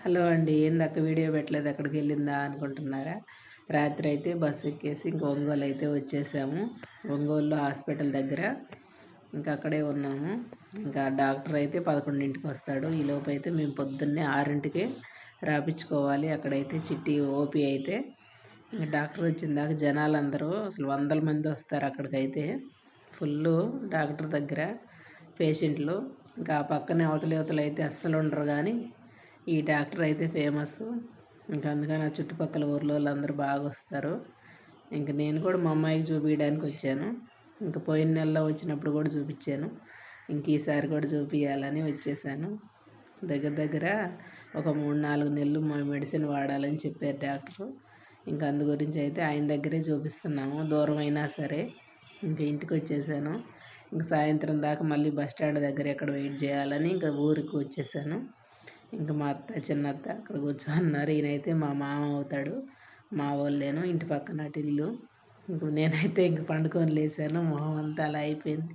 Hello అండి, ఏందక్క video పెట్టలేదు, ఎక్కడికి వెళ్ళిందా అనుకుంటున్నారా? రాత్రి అయితే బస్సు ఎక్కేసి ఇంక ఒంగోలు అయితే వచ్చేసాము. ఒంగోలులో హాస్పిటల్ దగ్గర ఇంకా అక్కడే ఉన్నాము. ఇంకా డాక్టర్ అయితే 11ంటికి వస్తాడు. ఈ లోపు అయితే మేము పొద్దున్నే 6ంటికే రాపించుకోవాలి. అక్కడైతే చిట్టి ఓపీ అయితే ఇంకా డాక్టర్ వచ్చిన దాకా జనాలు అందరూ అసలు వందల మంది వస్తారు. అక్కడికైతే ఫుల్ డాక్టర్ దగ్గర పేషెంట్లు. ఇంకా ఆ పక్కనే అవతల అయితే అస్సలు ఉండరు. కానీ ఈ డాక్టర్ అయితే ఫేమస్. ఇంకా అందుకని ఆ చుట్టుపక్కల ఊర్లో వాళ్ళందరూ బాగా వస్తారు. ఇంకా నేను కూడా మా అమ్మాయికి చూపించడానికి వచ్చాను. ఇంకా పోయిన నెలలో వచ్చినప్పుడు కూడా చూపించాను. ఇంక ఈసారి కూడా చూపించాలని వచ్చేసాను. దగ్గర ఒక 3-4 నెలలు మా మెడిసిన్ వాడాలని చెప్పారు డాక్టరు. ఇంకా అందు గురించి అయితే ఆయన దగ్గరే చూపిస్తున్నాము. దూరం అయినా సరే ఇంకా ఇంటికి వచ్చేసాను. ఇంక సాయంత్రం దాకా మళ్ళీ బస్ స్టాండ్ దగ్గర ఎక్కడ వెయిట్ చేయాలని ఇంకా ఊరికి వచ్చేసాను. ఇంకా మా అత్త చిన్నత్త అక్కడ కూర్చోన్నారు. ఈయనైతే మా మామ అవుతాడు. మా వాళ్ళేను ఇంటి పక్కన ఇల్లు. ఇంక నేనైతే ఇంక పండుకొని లేసాను. మొహం అంతా అలా అయిపోయింది.